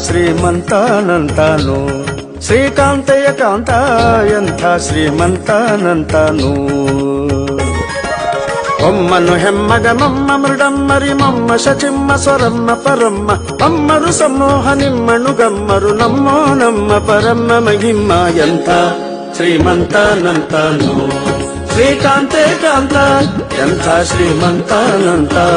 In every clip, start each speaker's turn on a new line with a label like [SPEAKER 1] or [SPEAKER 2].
[SPEAKER 1] ಶ್ರೀಮಂತಾನಂತಾನು ಶ್ರೀಕಾಂತಯ್ಯ ಕಾಂತ ಎಂಥ ಶ್ರೀಮಂತಾನಂತಾನು ಒಮ್ಮನು ಹೆಮ್ಮಗ ಮಮ್ಮ ಮೃಡಮ್ಮರಿ ಮಮ್ಮ ಶಚಿಮ್ಮ ಸ್ವರಮ್ಮ ಪರಮ್ಮ ಅಮ್ಮರು ಸಮೂಹ ನಿಮ್ಮನು ಗಮ್ಮರು ನಮ್ಮೋ ನಮ್ಮ ಪರಮ್ಮ ಮಹಿಮ್ಮ ಎಂಥ ಶ್ರೀಮಂತಾನಂತಾನು ಶ್ರೀಕಾಂತೆ ಕಾಂತ ಎಂಥ ಶ್ರೀಮಂತಾನಂತಾನು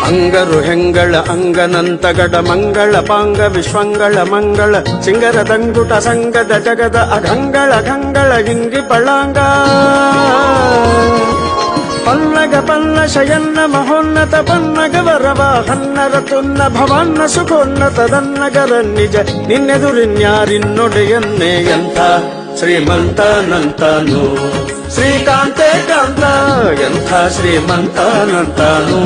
[SPEAKER 1] ಅಂಗರು ಹೆಂಗಳ ಅಂಗನಂತಗಡ ಮಂಗಳ ಪಾಂಗ ವಿಶ್ವಂಗಳ ಮಂಗಳ ಸಿಂಗರ ದಂಗುಟ ಸಂಗದ ಜಗದ ಅಗಂಗಳ ಗಂಗಳ ಹಿಂಗಿ ಪಳಾಂಗ ಪನ್ನಗ ಪನ್ನ ಶಯನ್ನ ಮಹೋನ್ನತ ಪನ್ನಗ ವರವ ಹನ್ನರ ತುನ್ನ ಭವನ್ನ ಸುಖೋನ್ನತದನ್ನಗರ ನಿಜ ನಿನ್ನೆದುರಿನ್ಯಾರಿನ್ನೊಡೆಯನ್ನೇ ಎಂಥ ಶ್ರೀಮಂತಾನಂತಾನು ಶ್ರೀಕಾಂತೆ ಕಾಂತ ಎಂಥ ಶ್ರೀಮಂತಾನಂತಾನು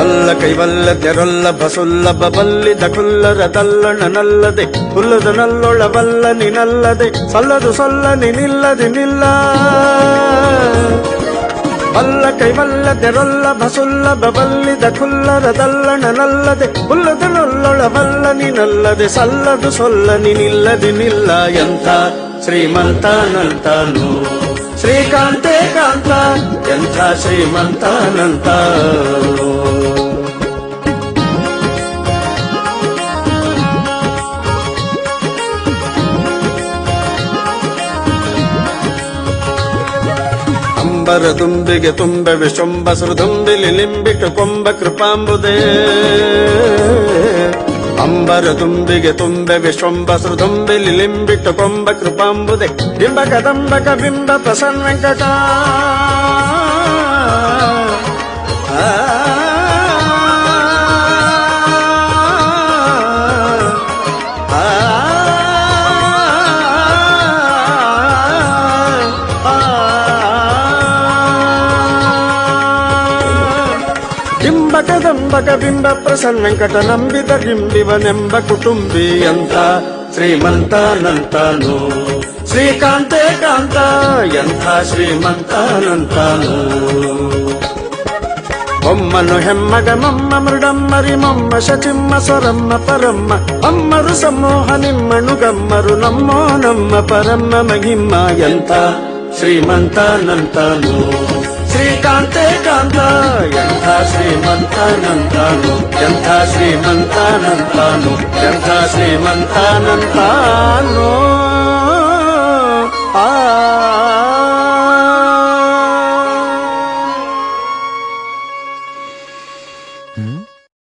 [SPEAKER 1] ಅಲ್ಲ ಕೈವಲ್ಲದ್ಯರೊಲ್ಲ ಬಸುಲ್ಲಭ ಬಲ್ಲಿದ ಕುಲ್ಲರದಲ್ಲಣ ನಲ್ಲದೆ ಹುಲ್ಲದ ನಲ್ಲೊಳ ಬಲ್ಲ ನಿನಲ್ಲದೆ ಸಲ್ಲದು ಸೊಲ್ಲ ನಿನಿಲ್ಲದೆ ನಿಲ್ಲ ಅಲ್ಲ ಕೈವಲ್ಲದ್ಯರೊಲ್ಲ ಬಸುಲ್ಲಭ ಬಲ್ಲಿದ ಕುಲ್ಲರದಲ್ಲಣ ನಲ್ಲದೆ ಹುಲ್ಲದ ನಲ್ಲೊಳ ಬಲ್ಲ ನಿನಲ್ಲದೆ ಸಲ್ಲದು ಸೊಲ್ಲ ನಿನಿಲ್ಲದೆ ನಿಲ್ಲ ಎಂಥ ಶ್ರೀಮಂತಾನಂತಾನು ಶ್ರೀಕಾಂತೆ ಕಾಂತ ಎಂಥ ಶ್ರೀಮಂತಾನಂತಾನು ಅಂಬರ ದುಂಬಿಗೆ ತುಂಬ ವಿಶುಂಬ ಸುರದುಂಬಿಲಿ ಲಿಂಬಿಕ ಕೊಂಬ ಕೃಪಾಂಬುದೇ ಅಂಬರ ದುಂಬಿಗೆ ತುಂಬ ವಿಶ್ವಂಬ ಸುರದುಂಬಿಲಿ ಲಿಂಬಿಕ ಕೊಂಬ ಕೃಪಾಂಬುದೆ ಬಿಂಬ ಕದಂಬಕ ಬಿಂಬ ಪ್ರಸನ್ನ ವೆಂಕಟ ಕದಂಬಕ ಬಿಂಬ ಪ್ರಸನ್ನ ವೆಂಕಟ ನಂಬಿದ ಬಿಂಬಿವನೆಂಬ ಕುಟುಂಬಿ ಅಂತ ಶ್ರೀಮಂತಾನಂತಾನು ಶ್ರೀಕಾಂತೆ ಕಾಂತ ಎಂಥ ಶ್ರೀಮಂತಾನಂತಾನು ಒಮ್ಮನು ಹೆಮ್ಮಗ ಮಮ್ಮ ಮೃಡಮ್ಮರಿ ಮಮ್ಮ ಶಚಿಮ್ಮ ಸ್ವರಮ್ಮ ಪರಮ್ಮ ಅಮ್ಮರು ಸಮೂಹ ನಿಮ್ಮನು ಗಮ್ಮರು ನಮ್ಮೋ ನಮ್ಮ ಪರಮ್ಮ ಮಹಿಮ್ಮ ಎಂಥ ಶ್ರೀಮಂತಾನಂತಾನು ಶ್ರೀಕಾಂತೆ ಕಾಂತ ಎಂಥ ಶ್ರೀಮಂತಾನಂತಾನು ಎಂಥ ಶ್ರೀಮಂತಾನಂತಾನು ಎಂಥ ಶ್ರೀಮಂತಾನಂತಾನು